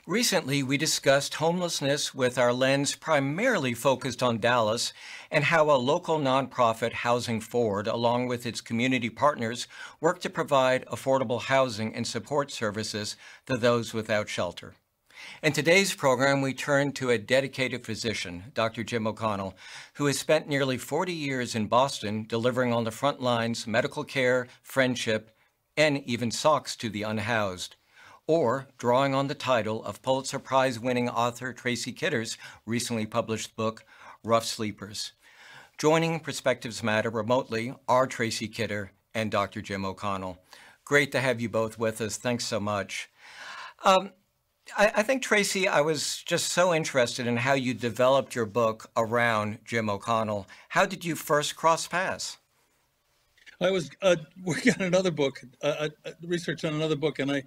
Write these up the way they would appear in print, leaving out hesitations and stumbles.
Recently, we discussed homelessness with our lens primarily focused on Dallas and how a local nonprofit, Housing Forward, along with its community partners, work to provide affordable housing and support services to those without shelter. In today's program, we turn to a dedicated physician, Dr. Jim O'Connell, who has spent nearly 40 years in Boston delivering on the front lines medical care, friendship, and even socks to the unhoused, or drawing on the title of Pulitzer Prize-winning author Tracy Kidder's recently published book, Rough Sleepers. Joining Perspectives Matter remotely are Tracy Kidder and Dr. Jim O'Connell. Great to have you both with us. Thanks so much. I think, Tracy, I was just so interested in how you developed your book around Jim O'Connell. How did you first cross paths? I was working on another book, research on another book, and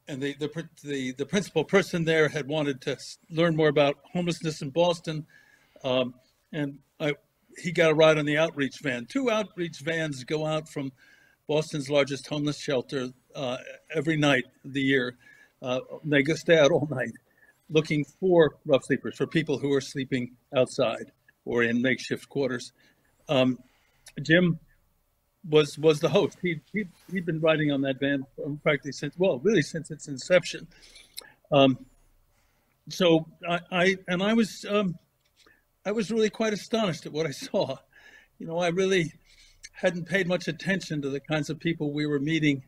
the principal person there had wanted to learn more about homelessness in Boston, he got a ride on the outreach van. Two outreach vans go out from Boston's largest homeless shelter every night of the year. They go stay out all night looking for rough sleepers, for people who are sleeping outside or in makeshift quarters. Jim was the host. He'd been riding on that van practically since its inception. So I was really quite astonished at what I saw. I really hadn't paid much attention to the kinds of people we were meeting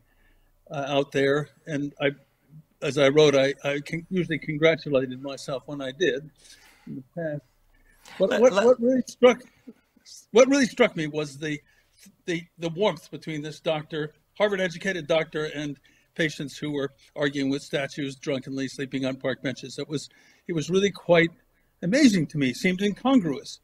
out there, and as I wrote, I usually congratulated myself when I did in the past. But what really struck me was the warmth between this doctor, Harvard-educated doctor, and patients who were arguing with statues, drunkenly sleeping on park benches. It was really quite amazing to me. It seemed incongruous,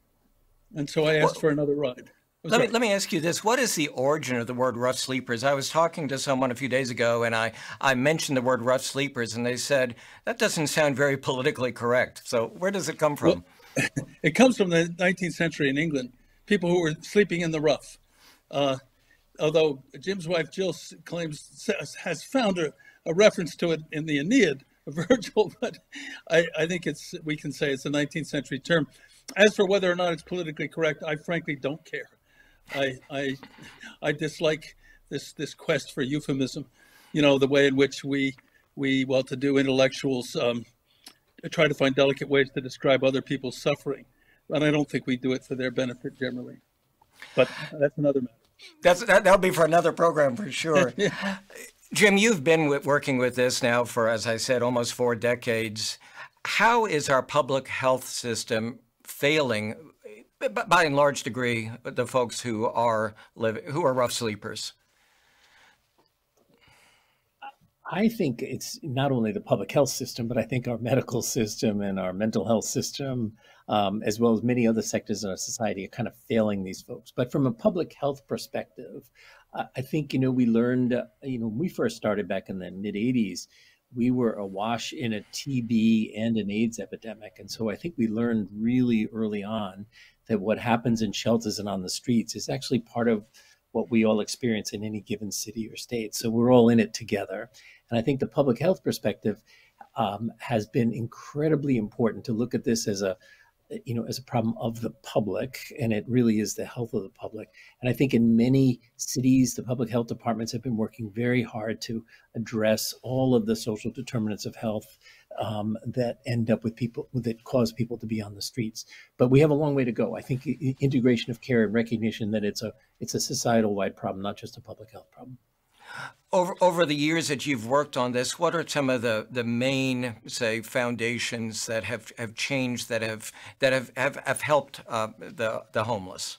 and so I asked for another ride. Let me ask you this. What is the origin of the word rough sleepers? I was talking to someone a few days ago, and I mentioned the word rough sleepers, and they said, that doesn't sound very politically correct. So where does it come from? Well, it comes from the 19th century in England, people who were sleeping in the rough. Although Jim's wife Jill has found a reference to it in the Aeneid of Virgil, but I think we can say it's a 19th century term. As for whether or not it's politically correct, I frankly don't care. I dislike this quest for euphemism, the way in which we well-to-do intellectuals try to find delicate ways to describe other people's suffering, and I don't think we do it for their benefit generally. But that's another matter. That'll be for another program for sure. Yeah. Jim, you've been working with this now for, as I said, almost 4 decades. How is our public health system failing, by and large degree, the folks who are rough sleepers? I think it's not only the public health system, but I think our medical system and our mental health system, as well as many other sectors in our society, are kind of failing these folks. But from a public health perspective, I think, we learned, when we first started back in the mid-'80s, we were awash in a TB and an AIDS epidemic. And so I think we learned really early on that what happens in shelters and on the streets is actually part of what we all experience in any given city or state. So we're all in it together. And I think the public health perspective has been incredibly important to look at this as a problem of the public, and it really is the health of the public. And I think in many cities, the public health departments have been working very hard to address all of the social determinants of health that end up with people, that cause people to be on the streets. But we have a long way to go. I think integration of care and recognition that it's a societal-wide problem, not just a public health problem. Over the years that you've worked on this, what are some of the main, say, foundations that have changed, that have helped the homeless?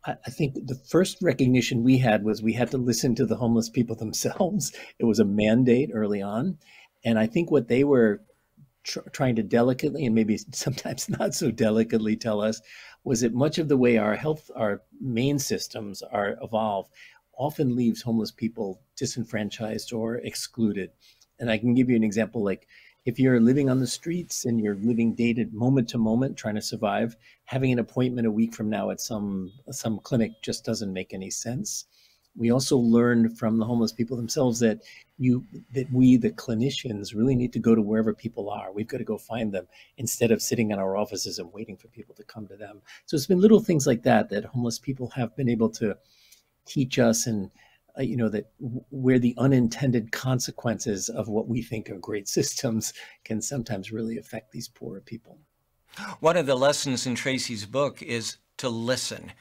I think the first recognition we had was we had to listen to the homeless people themselves. It was a mandate early on. And I think what they were trying to delicately, and maybe sometimes not so delicately, tell us was that much of the way our main systems are evolved often leaves homeless people disenfranchised or excluded. And I can give you an example, like if you're living on the streets and you're living dated moment to moment, trying to survive, having an appointment a week from now at some clinic just doesn't make any sense. We also learned from the homeless people themselves that we, the clinicians, really need to go to wherever people are. We've got to go find them instead of sitting in our offices and waiting for people to come to them. So it's been little things like that that homeless people have been able to teach us, and that where the unintended consequences of what we think are great systems can sometimes really affect these poorer people. One of the lessons in Tracy's book is to listen.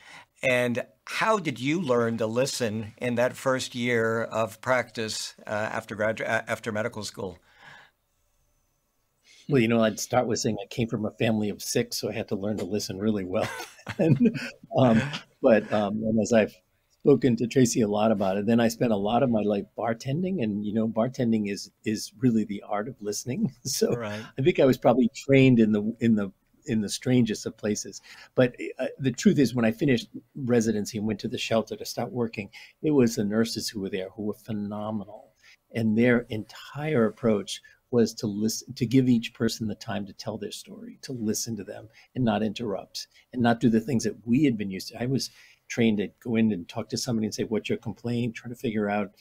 And how did you learn to listen in that first year of practice after medical school? Well, I'd start with saying I came from a family of six, so I had to learn to listen really well. and, and as I've spoken to Tracy a lot about it, then I spent a lot of my life bartending, and bartending is really the art of listening. So Right. I think I was probably trained in the strangest of places. But the truth is, when I finished residency and went to the shelter to start working, it was the nurses who were there who were phenomenal. And their entire approach was to listen, to give each person the time to tell their story, to listen to them and not interrupt and not do the things that we had been used to. I was trained to go in and talk to somebody and say, what's your complaint? Try to figure out,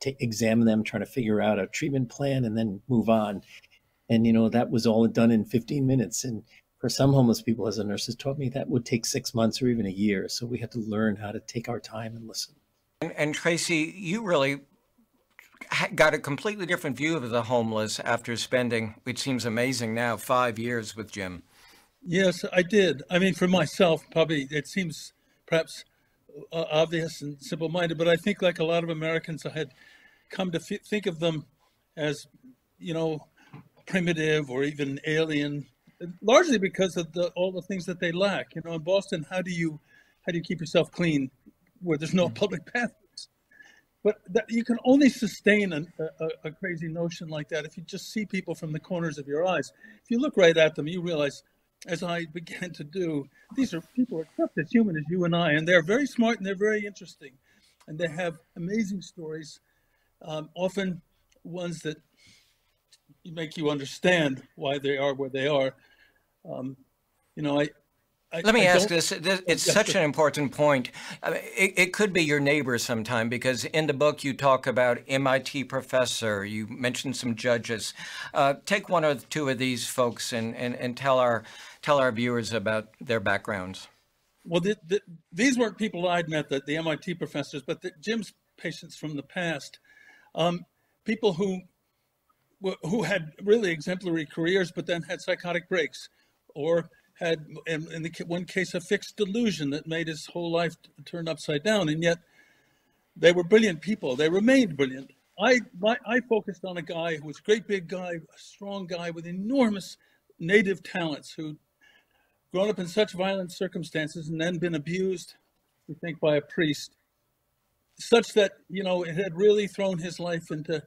examine them, trying to figure out a treatment plan and then move on. And, that was all done in 15 minutes. And for some homeless people, as the nurses taught me, that would take 6 months or even a year. So we had to learn how to take our time and listen. And Tracy, you really got a completely different view of the homeless after spending, which seems amazing now, 5 years with Jim. Yes, I did. I mean, for myself, probably it seems perhaps obvious and simple-minded, but I think like a lot of Americans, I had come to think of them as, primitive or even alien, largely because of all the things that they lack. In Boston, how do you keep yourself clean where there's no public bathrooms? But you can only sustain a crazy notion like that if you just see people from the corners of your eyes. If you look right at them, you realize, as I began to do, these are people who are just as human as you and I, and they're very smart and they're very interesting, and they have amazing stories, often ones that make you understand why they are where they are. Let me ask this. It's such an important point. It could be your neighbor sometime, because in the book you talk about MIT professor, you mentioned some judges. Take one or two of these folks and tell our viewers about their backgrounds. Well, these weren't people I'd met, the MIT professors, but Jim's patients from the past, people who had really exemplary careers, but then had psychotic breaks, or had, in one case, a fixed delusion that made his whole life turn upside down. And yet they were brilliant people. They remained brilliant. I focused on a guy who was a great big guy, a strong guy with enormous native talents, who'd grown up in such violent circumstances and then been abused, we think, by a priest, such that, it had really thrown his life into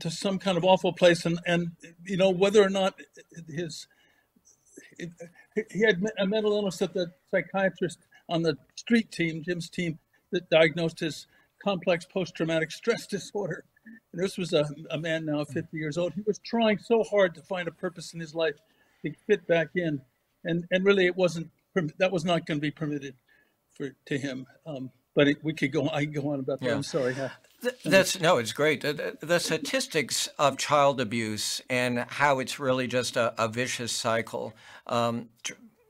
some kind of awful place. And whether or not he had a mental illness that the psychiatrist on the street team, Jim's team, that diagnosed his complex post-traumatic stress disorder. And this was a man now 50 years old. He was trying so hard to find a purpose in his life to fit back in. And really that was not going to be permitted to him. But I can go on about that. Yeah. I'm sorry. It's great. The statistics of child abuse and how it's really just a vicious cycle.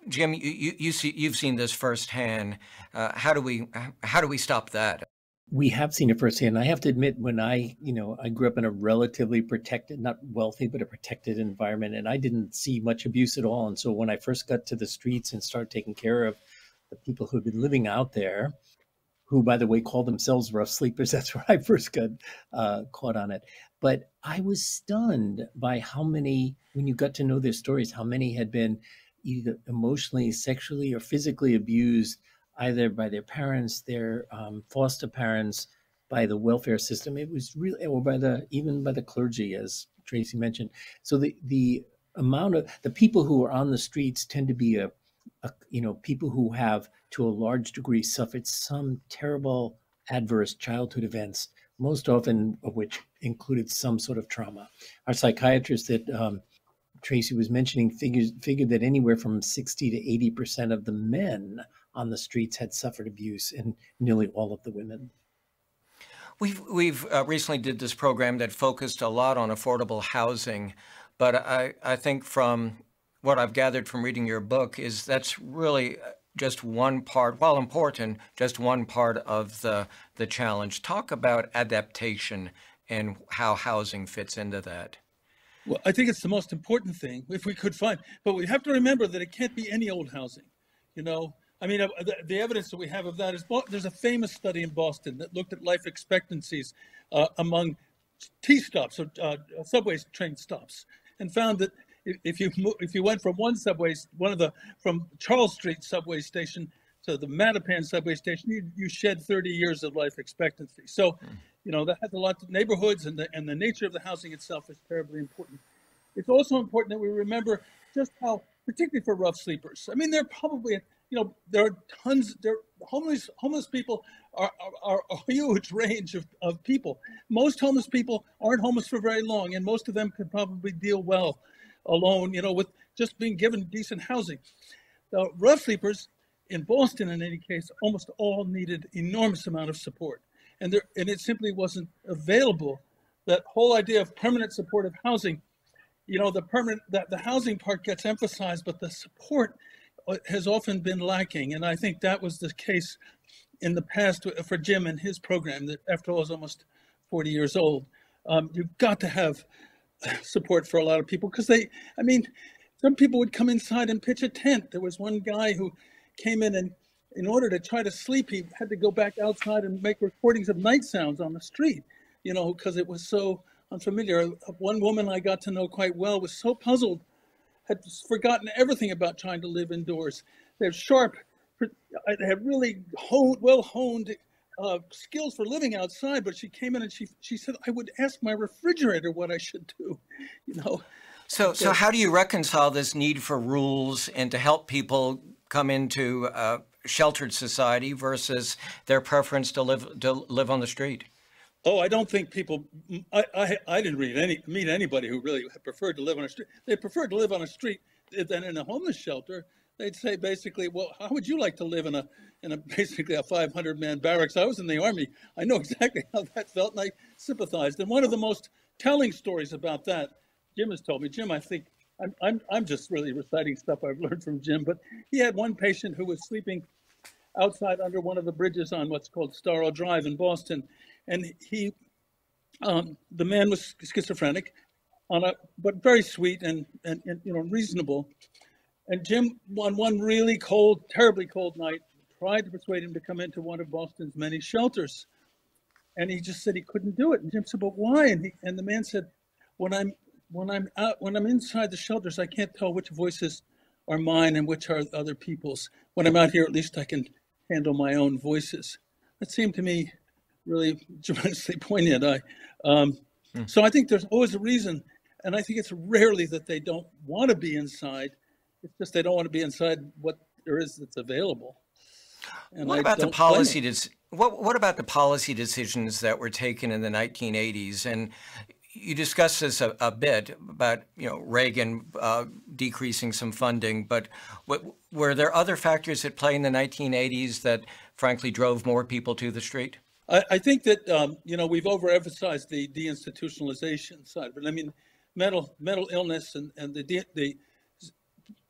Jim, you've seen this firsthand. How do we stop that? We have seen it firsthand. I have to admit, when I grew up in a relatively protected, not wealthy, but a protected environment, and I didn't see much abuse at all. And so when I first got to the streets and started taking care of the people who'd been living out there, who, by the way, called themselves rough sleepers, that's where I first got caught on it. But I was stunned by how many, when you got to know their stories, how many had been either emotionally, sexually, or physically abused, either by their parents, their foster parents, by the welfare system. It was really, or even by the clergy, as Tracy mentioned. So the amount of the people who are on the streets tend to be people who have, to a large degree, suffered some terrible adverse childhood events, most often of which included some sort of trauma. Our psychiatrist that Tracy was mentioning figured that anywhere from 60 to 80% of the men on the streets had suffered abuse, and nearly all of the women. We've recently did this program that focused a lot on affordable housing, but I think from what I've gathered from reading your book is that's really just one part, while important, just one part of the challenge. Talk about adaptation and how housing fits into that. Well, I think it's the most important thing if we could find, but we have to remember that it can't be any old housing. You know, I mean, the evidence that we have of that is there's a famous study in Boston that looked at life expectancies among T stops, or subway train stops, and found that if you went from from Charles Street subway station to the Mattapan subway station, you shed 30 years of life expectancy. So, you know, that has a lot to neighborhoods, and the nature of the housing itself is terribly important. It's also important that we remember just how, particularly for rough sleepers, I mean, there are probably, you know, there are tons, homeless people are a huge range of people. Most homeless people aren't homeless for very long, and most of them could probably deal well alone, you know, with just being given decent housing. The rough sleepers in Boston, in any case, almost all needed enormous amount of support. And it simply wasn't available. That whole idea of permanent supportive housing, you know, the housing part gets emphasized, but the support has often been lacking. And I think that was the case in the past for Jim and his program, that after all is almost 40 years old. You've got to have support for a lot of people, because some people would come inside and pitch a tent. There was one guy who came in, and in order to try to sleep, he had to go back outside and make recordings of night sounds on the street, you know, because it was so unfamiliar. One woman I got to know quite well was so puzzled, had forgotten everything about trying to live indoors. They had really well-honed skills for living outside, but she came in and she said, I would ask my refrigerator what I should do, you know. So how do you reconcile this need for rules and to help people come into sheltered society versus their preference to live on the street? Oh, I don't think people. I didn't meet anybody who really preferred to live on a street. They preferred to live on a street than in a homeless shelter. They'd say basically, well, how would you like to live in a basically a 500-man barracks? I was in the Army. I know exactly how that felt, and I sympathized. And one of the most telling stories about that, Jim has told me. Jim, I think I'm just really reciting stuff I've learned from Jim, but he had one patient who was sleeping outside under one of the bridges on what's called Starro Drive in Boston, and the man was schizophrenic, but very sweet and you know, reasonable. And Jim, on one really cold, terribly cold night, tried to persuade him to come into one of Boston's many shelters, and he just said he couldn't do it. And Jim said, "But why?" And the man said, when I'm inside the shelters, I can't tell which voices are mine and which are other people's. When I'm out here, at least I can handle my own voices. That seemed to me really tremendously poignant. So I think there's always a reason, and I think it's rarely that they don't want to be inside. It's just they don't want to be inside what there is that's available. And what about the policy? What about the policy decisions that were taken in the 1980s? And you discussed this a bit about, you know, Reagan decreasing some funding, but were there other factors at play in the 1980s that frankly drove more people to the street? I think that you know, we've overemphasized the deinstitutionalization side, but I mean, mental illness and the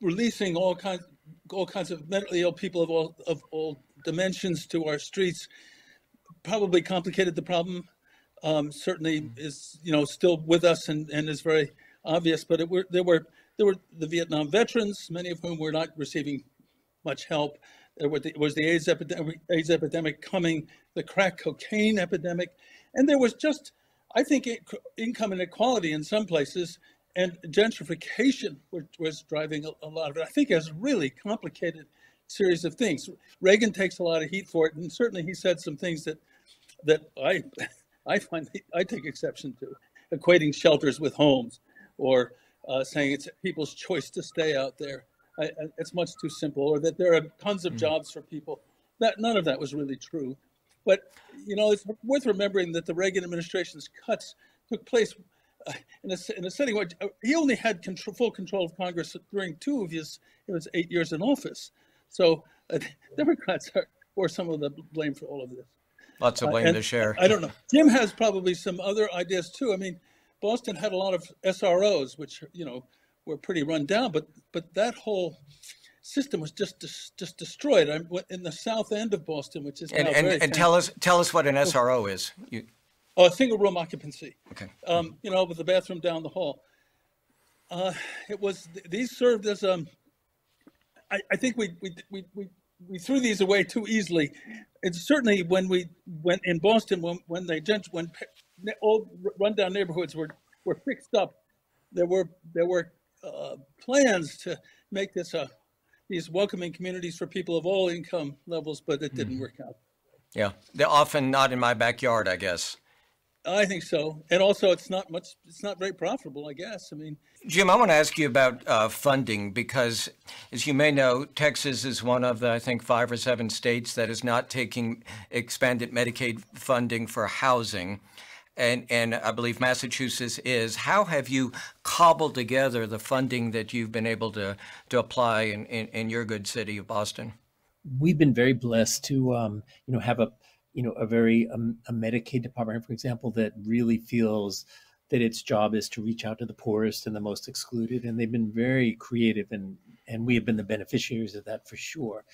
releasing all kinds of mentally ill people of all dimensions to our streets probably complicated the problem. Certainly is, you know, still with us and is very obvious. But there were the Vietnam veterans, many of whom were not receiving much help. There was the AIDS epidemic coming, the crack cocaine epidemic, and there was just, I think, income inequality in some places, and gentrification, which was driving a lot of it. I think it's a really complicated series of things. Reagan takes a lot of heat for it, and certainly he said some things that I find I take exception to, equating shelters with homes, or saying it's people's choice to stay out there. It's much too simple, or that there are tons of jobs for people. None of that was really true. But, you know, it's worth remembering that the Reagan administration's cuts took place in a setting where he only had full control of Congress during two of his 8 years in office. So Democrats bore some of the blame for all of this. Lots of blame And to share. I don't know. Jim has probably some other ideas too. I mean, Boston had a lot of SROs, which were pretty run down, but that whole system was just destroyed. I'm in the south end of Boston, which is now very and tell us what an SRO is. a single room occupancy. Okay. With the bathroom down the hall. These served as I think we threw these away too easily. It's certainly when we went in Boston when old rundown neighborhoods were fixed up, there were plans to make these welcoming communities for people of all income levels, but it didn't work out. Yeah, they're often not in my backyard, I guess. I think so, and also it's not very profitable, I guess. I mean, Jim, I want to ask you about funding because, as you may know, Texas is one of the, I think, 5 or 7 states that is not taking expanded Medicaid funding for housing. And I believe Massachusetts is. How have you cobbled together the funding that you've been able to apply in your good city of Boston? We've been very blessed to have a Medicaid department, for example, that really feels that its job is to reach out to the poorest and the most excluded, and they've been very creative, and we have been the beneficiaries of that for sure.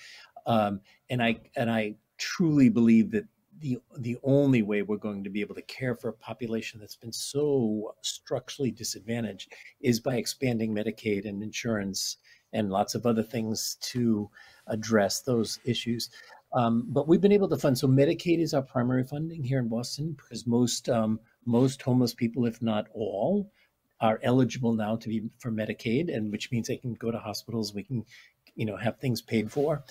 And I truly believe that the only way we're going to be able to care for a population that's been so structurally disadvantaged is by expanding Medicaid and insurance and lots of other things to address those issues. But we've been able to fund. So Medicaid is our primary funding here in Boston because most homeless people, if not all, are eligible now for Medicaid, and which means they can go to hospitals. We can, have things paid for.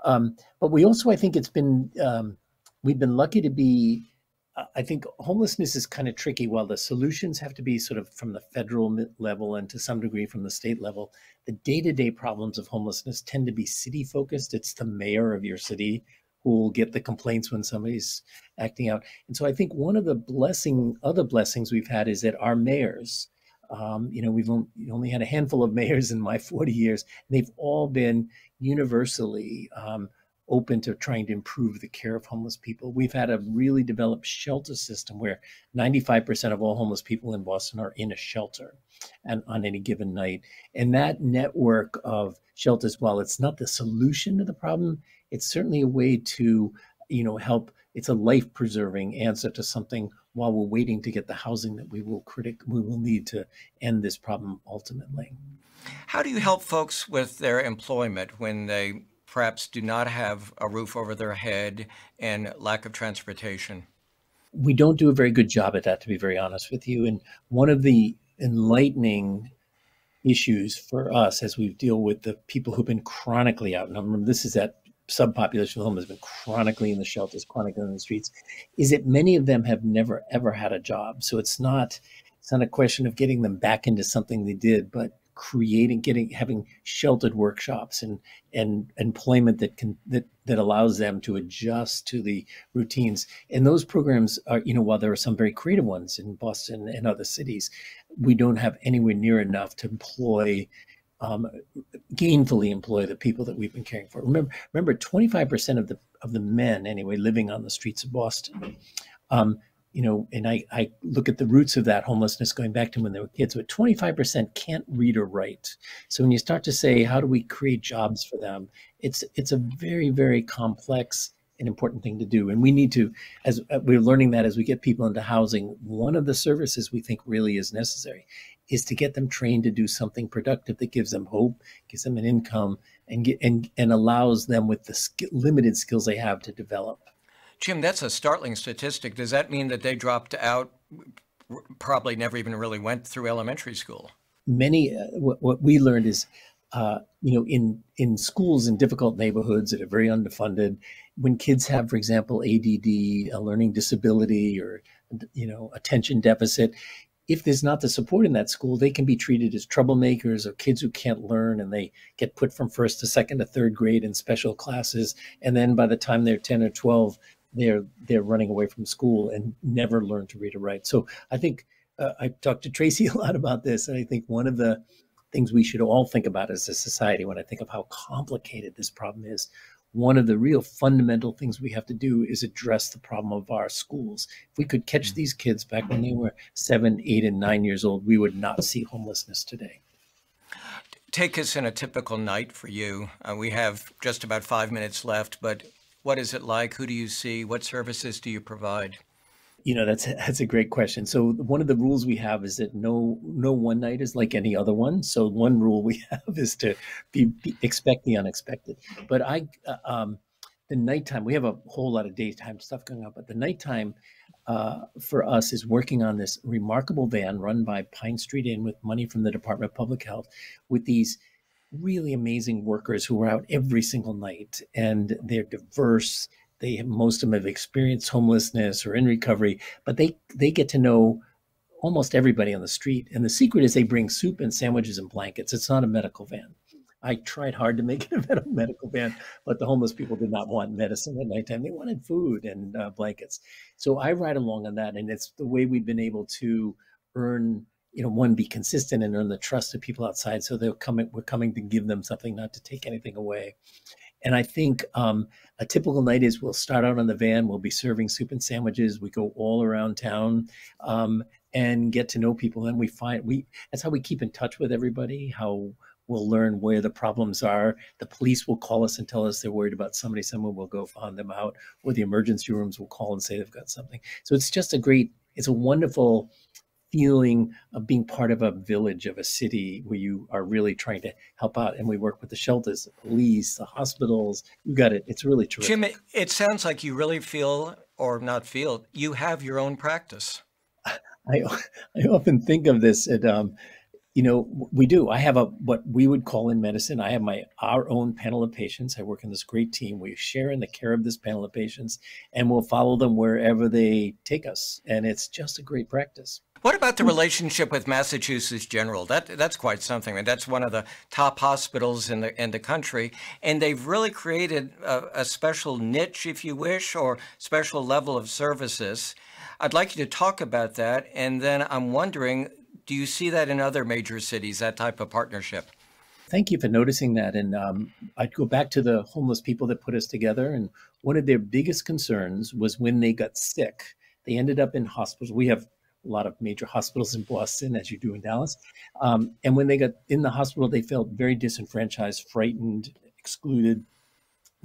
But we also, I think, we've been lucky to be. I think homelessness is kind of tricky. While the solutions have to be sort of from the federal level and to some degree from the state level, the day-to-day problems of homelessness tend to be city focused. It's the mayor of your city who will get the complaints when somebody's acting out. And so I think one of the other blessings we've had is that our mayors, we've only had a handful of mayors in my 40 years, and they've all been universally open to trying to improve the care of homeless people. We've had a really developed shelter system where 95% of all homeless people in Boston are in a shelter and on any given night. And that network of shelters, while it's not the solution to the problem, it's certainly a way to, help. It's a life-preserving answer to something while we're waiting to get the housing that we will need to end this problem ultimately. How do you help folks with their employment when they perhaps do not have a roof over their head and lack of transportation? We don't do a very good job at that, to be very honest with you. And one of the enlightening issues for us as we deal with the people who've been chronically out, and remember, this is that subpopulation of homeless has been chronically in the shelters, chronically in the streets, is that many of them have never, ever had a job. So it's not a question of getting them back into something they did, but having sheltered workshops and employment that allows them to adjust to the routines. And those programs are, while there are some very creative ones in Boston and other cities, we don't have anywhere near enough to gainfully employ the people that we've been caring for. Remember, 25% of the men anyway living on the streets of Boston. And I look at the roots of that homelessness going back to when they were kids, but 25% can't read or write. So when you start to say, how do we create jobs for them? It's a very, very complex and important thing to do. And we need to, as we're learning that as we get people into housing, one of the services we think really is necessary is to get them trained to do something productive that gives them hope, gives them an income, and allows them with the limited skills they have to develop. Jim, that's a startling statistic. Does that mean that they dropped out, probably never even really went through elementary school? Many, what we learned is, in schools in difficult neighborhoods that are very underfunded, when kids have, for example, ADD, a learning disability, or, attention deficit, if there's not the support in that school, they can be treated as troublemakers or kids who can't learn, and they get put from first to second to third grade in special classes. And then by the time they're 10 or 12, they're running away from school and never learn to read or write. So I think I talked to Tracy a lot about this, and I think one of the things we should all think about as a society, when I think of how complicated this problem is, one of the real fundamental things we have to do is address the problem of our schools. If we could catch these kids back when they were 7, 8, and 9 years old, we would not see homelessness today. Take us in a typical night for you. We have just about 5 minutes left, but what is it like? Who do you see? What services do you provide? That's a great question. So one of the rules we have is that no one night is like any other one. So one rule we have is to expect the unexpected. But the nighttime, we have a whole lot of daytime stuff going on, but the nighttime for us is working on this remarkable van run by Pine Street Inn with money from the Department of Public Health, with these really amazing workers who are out every single night, and they're diverse. Most of them have experienced homelessness or in recovery, but they get to know almost everybody on the street. And the secret is they bring soup and sandwiches and blankets. It's not a medical van. I tried hard to make it a medical van, but the homeless people did not want medicine at nighttime. They wanted food and blankets. So I ride along on that, and it's the way we've been able to earn, one, be consistent and earn the trust of people outside. So we're coming to give them something, not to take anything away. And I think a typical night is we'll start out on the van. We'll be serving soup and sandwiches. We go all around town and get to know people. And that's how we keep in touch with everybody, how we'll learn where the problems are. The police will call us and tell us they're worried about somebody. Someone will go find them out, or the emergency rooms will call and say they've got something. So it's just it's a wonderful feeling of being part of a village, of a city where you are really trying to help out. And we work with the shelters, the police, the hospitals. You got it. It's really terrific. Jim, it sounds like you really feel, or not feel, you have your own practice. I often think of this at, we do. I have what we would call in medicine, I have our own panel of patients. I work in this great team. We share in the care of this panel of patients, and we'll follow them wherever they take us. And it's just a great practice. What about the relationship with Massachusetts General? That's quite something. And that's one of the top hospitals in the country. And they've really created a special niche, if you wish, or special level of services. I'd like you to talk about that. And then I'm wondering, do you see that in other major cities, that type of partnership? Thank you for noticing that. And I'd go back to the homeless people that put us together. And one of their biggest concerns was when they got sick, they ended up in hospitals. We have a lot of major hospitals in Boston, as you do in Dallas. And when they got in the hospital, they felt very disenfranchised, frightened, excluded.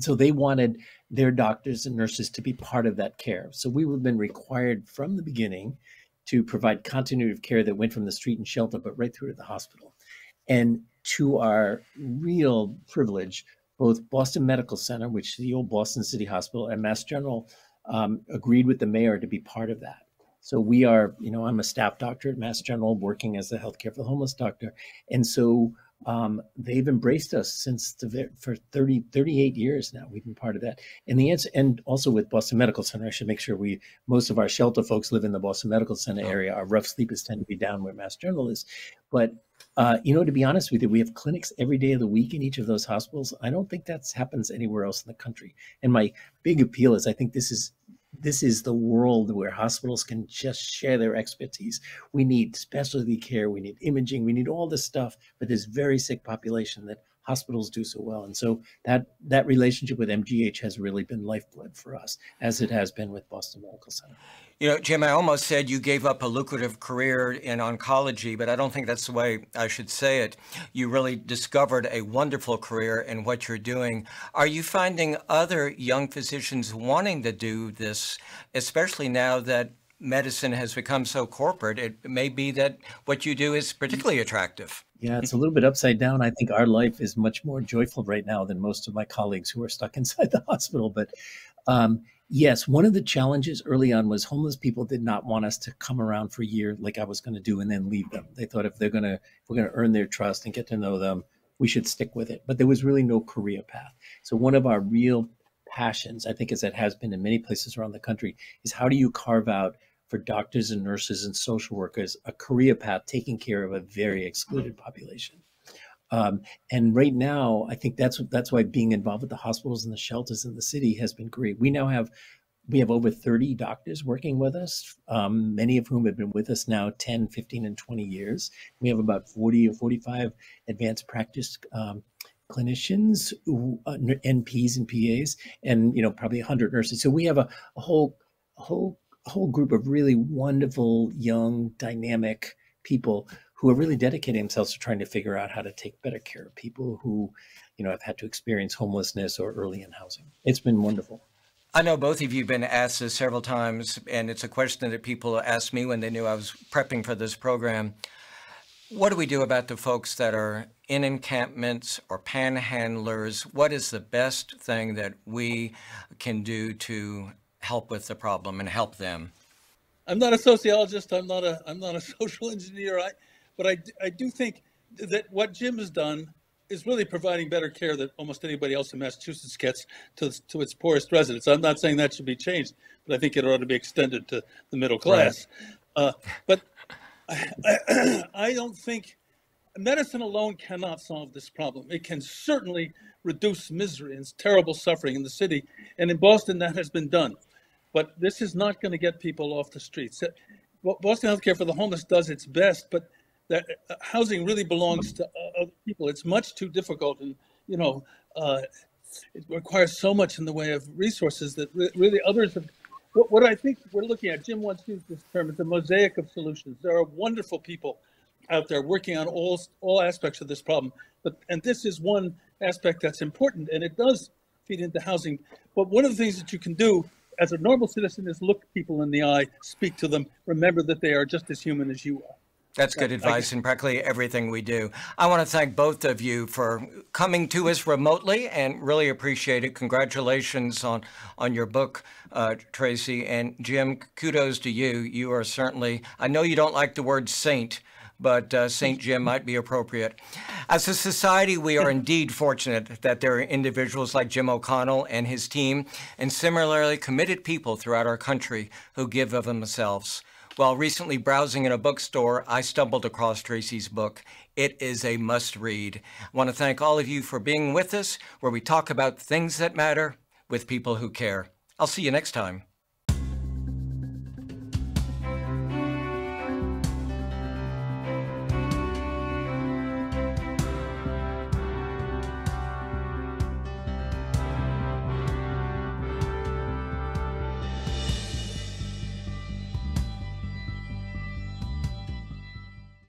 So they wanted their doctors and nurses to be part of that care. So we have been required from the beginning to provide continuity of care that went from the street and shelter, but right through to the hospital. And to our real privilege, both Boston Medical Center, which is the old Boston City Hospital, and Mass General agreed with the mayor to be part of that. So we are, I'm a staff doctor at Mass General working as a healthcare for the homeless doctor. And so they've embraced us for 38 years now. We've been part of that. And the answer, and also with Boston Medical Center, I should make sure most of our shelter folks live in the Boston Medical Center area. Our rough sleepers tend to be down where Mass General is. But, to be honest with you, we have clinics every day of the week in each of those hospitals. I don't think that happens anywhere else in the country. And my big appeal is I think this is the world where hospitals can just share their expertise. We need specialty care, we need imaging, we need all this stuff, but there's very sick population that hospitals do so well. And so that relationship with MGH has really been lifeblood for us, as it has been with Boston Medical Center. Jim, I almost said you gave up a lucrative career in oncology, but I don't think that's the way I should say it. You really discovered a wonderful career in what you're doing. Are you finding other young physicians wanting to do this, especially now that medicine has become so corporate? It may be that what you do is particularly attractive. Yeah, it's a little bit upside down. I think our life is much more joyful right now than most of my colleagues who are stuck inside the hospital. But yes, one of the challenges early on was homeless people did not want us to come around for a year like I was going to do and then leave them. They thought if we're going to earn their trust and get to know them, we should stick with it. But there was really no career path. So one of our real passions, I think, as it has been in many places around the country, is how do you carve out for doctors and nurses and social workers a career path taking care of a very excluded population. And right now, I think that's why being involved with the hospitals and the shelters in the city has been great. We now have We have over 30 doctors working with us, many of whom have been with us now 10, 15, and 20 years. We have about 40 or 45 advanced practice clinicians, NPs and PAs, and probably 100 nurses. So we have a whole group of really wonderful, young, dynamic people who are really dedicating themselves to trying to figure out how to take better care of people who, have had to experience homelessness or early in housing. It's been wonderful. I know both of you have been asked this several times, and it's a question that people asked me when they knew I was prepping for this program. What do we do about the folks that are in encampments or panhandlers? What is the best thing that we can do to help with the problem and help them? I'm not a sociologist. I'm not a social engineer. But I do think that what Jim has done is really providing better care than almost anybody else in Massachusetts gets to its poorest residents. I'm not saying that should be changed, but I think it ought to be extended to the middle class. Right. But I don't think medicine alone cannot solve this problem. It can certainly reduce misery and terrible suffering in the city. And in Boston, that has been done. But this is not going to get people off the streets. Boston Healthcare for the Homeless does its best, but that housing really belongs to other people. It's much too difficult, and it requires so much in the way of resources that really others have. What I think we're looking at, Jim once used this term, is a mosaic of solutions. There are wonderful people out there working on all aspects of this problem, and this is one aspect that's important, and it does feed into housing. But one of the things that you can do as a normal citizen is look people in the eye, speak to them, remember that they are just as human as you are. That's good advice in practically everything we do. I want to thank both of you for coming to us remotely and really appreciate it. Congratulations on your book, Tracy. And Jim, kudos to you. You are certainly, I know you don't like the word saint, but St. Jim might be appropriate. As a society, we are indeed fortunate that there are individuals like Jim O'Connell and his team and similarly committed people throughout our country who give of themselves. While recently browsing in a bookstore, I stumbled across Tracy's book. It is a must-read. I want to thank all of you for being with us, where we talk about things that matter with people who care. I'll see you next time.